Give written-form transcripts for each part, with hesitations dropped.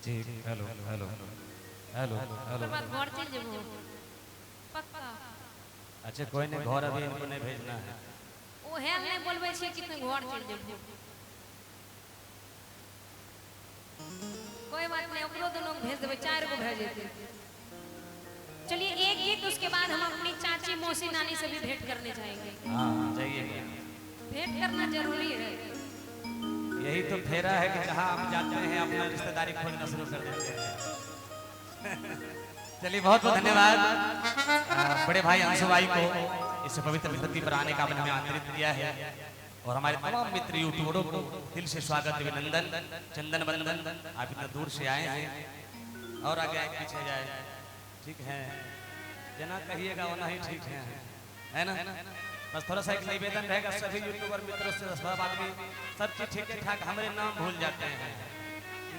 जी hello hello hello hello घर चल जेबो पक्का। अच्छा कोई नहीं, घर अभी इनको नहीं भेजना है। ओ है नहीं बोलबे छी कि तुम घर चल जेबो। कोई बात नहीं, ओकरो दोनों भेज देबे, 4 को भेज देते। चलिए एक गीत, उसके बाद हम अपनी चाची मौसी नानी से भी भेंट करने जाएंगे। हाँ जाइए, भेंट करना जरूरी है। यही तो फेरा है कि जहाँ हम जाते हैं अपना रिश्तेदारी खोजना शुरू कर देते हैं। चलिए बहुत बहुत धन्यवाद बड़े भाई अंशु भाई को इस पवित्र धरती पर आने का आपने आमंत्रित किया है, और हमारे तमाम मित्र यूट्यूबरों को दिल से स्वागत अभिनंदन। चंदन बंदन आप इतना दूर से आए हैं, और आगे आगे पीछे जाए, ठीक है जना कहिएगा वरना ही ठीक है ना। बस थोड़ा सा एक निवेदन रहेगा सभी यूट्यूबर मित्रों से, सब आदमी सब चीज ठीक ठाक हमारे नाम भूल जाते हैं,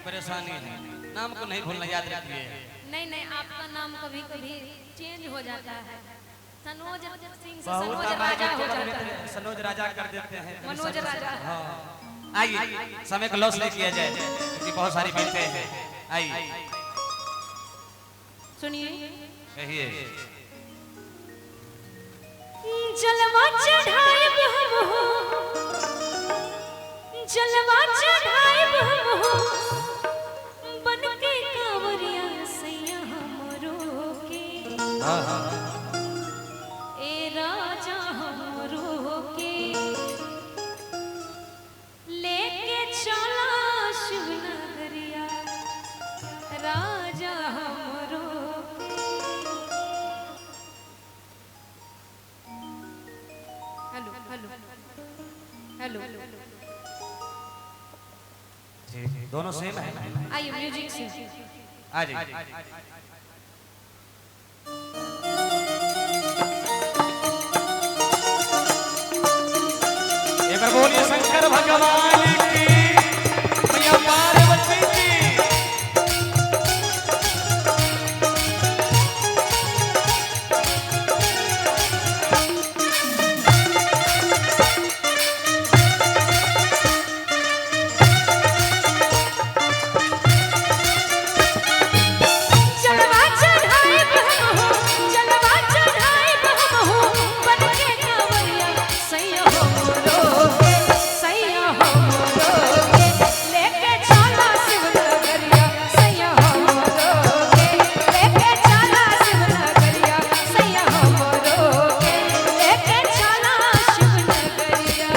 परेशानी है, नाम को नहीं भूलना, याद रखिए। नहीं नहीं, आपका नाम कभी कभी चेंज हो जाता है। सनोज सिंह से बहुत सनोज राजा हो जाता है, सनोज राजा कर देते हैं, मनोज राजा। हाँ आइए समय को लॉस नहीं किया जाए क्योंकि बहुत सारी बातें हैं। आइए सुनिए, कहिए। जलवा चढ़ाएब हम हो, जलवा चढ़ाएब हम हो, बन के कांवरिया सैया हमरो के। हाँ हाँ ए राजा हमरो के, लेके चला शिवनगरिया राजा हमरो के। हेलो हेलो हेलो, जी दोनों सेम है। आइए म्यूजिक से आ जाइए। एक बार बोलिए शंकर भगवान की, मैया पार्वती की। जलवा चढ़ाएब हम हो, जलवा चढ़ाएब हम हो, बन के कांवरिया सैया हमरो के, सैया हमरो के, लेके चला शिवनगरिया सैया हमरो के, लेके चला शिवनगरिया सैया हमरो के, लेके चला शिवनगरिया।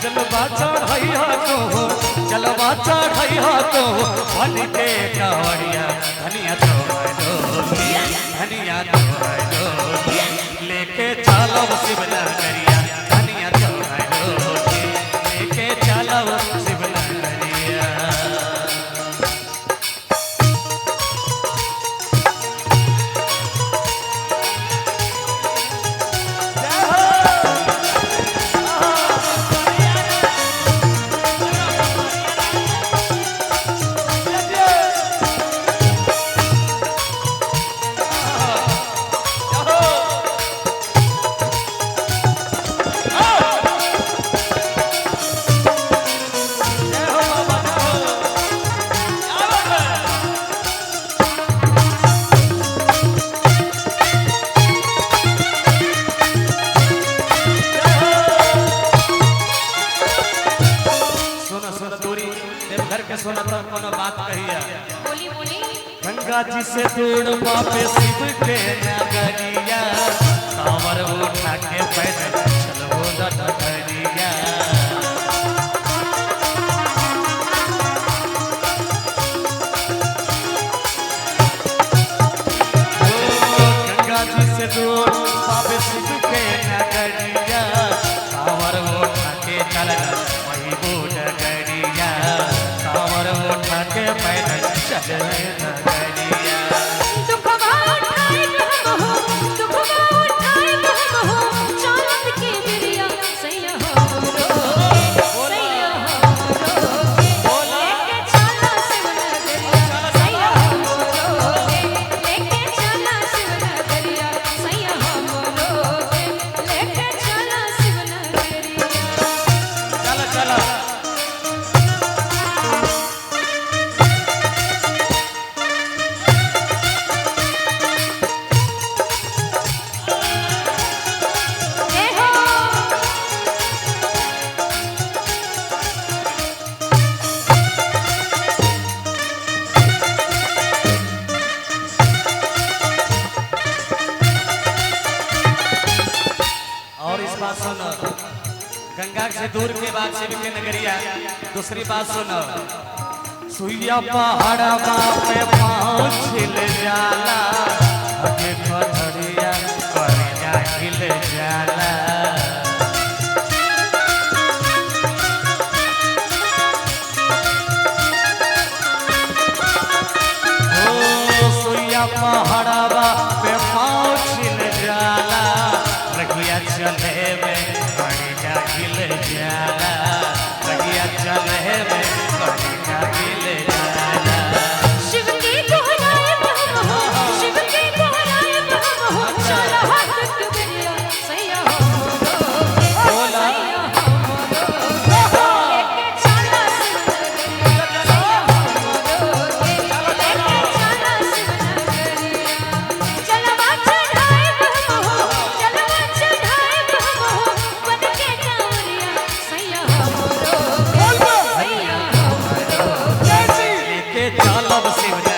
जलवा चढ़ैया तो हो, जलवा चढ़ैया तो हो, बन के कांवरिया धनिया तो धनिया तो लेके चलो शिवनगरिया, धनिया तो लेके चलो शिवनगरिया। देवघर के सोना तो कोनो बात कहिया, बोली बोली, गंगा जी से दूर पापे शिव के नगरिया, कांवर उठा के पैदल चलो नगरिया। गंगा जी से दूर पापे शिव के नगरिया, कांवर उठा के चलना वही वो नगरिया, कांवर उठा के पैदल चले नगरिया। दुखवा उठाएब हम हो, दुखवा उठाएब हम हो, चांद की बिरिया सैया हमरो के, सैया हमरो के, लेके चला शिवनगरिया सैया हमरो के, लेके चला शिवनगरिया सैया हमरो के, लेके चला शिवनगरिया। चलो चलो सुनो, गंगा से दूर के बाद शिव के नगरिया। दूसरी बात सुनो, सुइया पहाड़ा पे पाँव छिल जाला, आगे पथरिया करिया हिल जाला। पहाड़ावा पे पाँव छिल जाला, रगिया चले में कड़िया गिल जाला, रगिया चले में कड़िया गिल जाला। शिव की दोहराए बहमो, शिव की दोहराए बहमो, चल हाथ टुकड़िया सैया हो बोला चलब शिव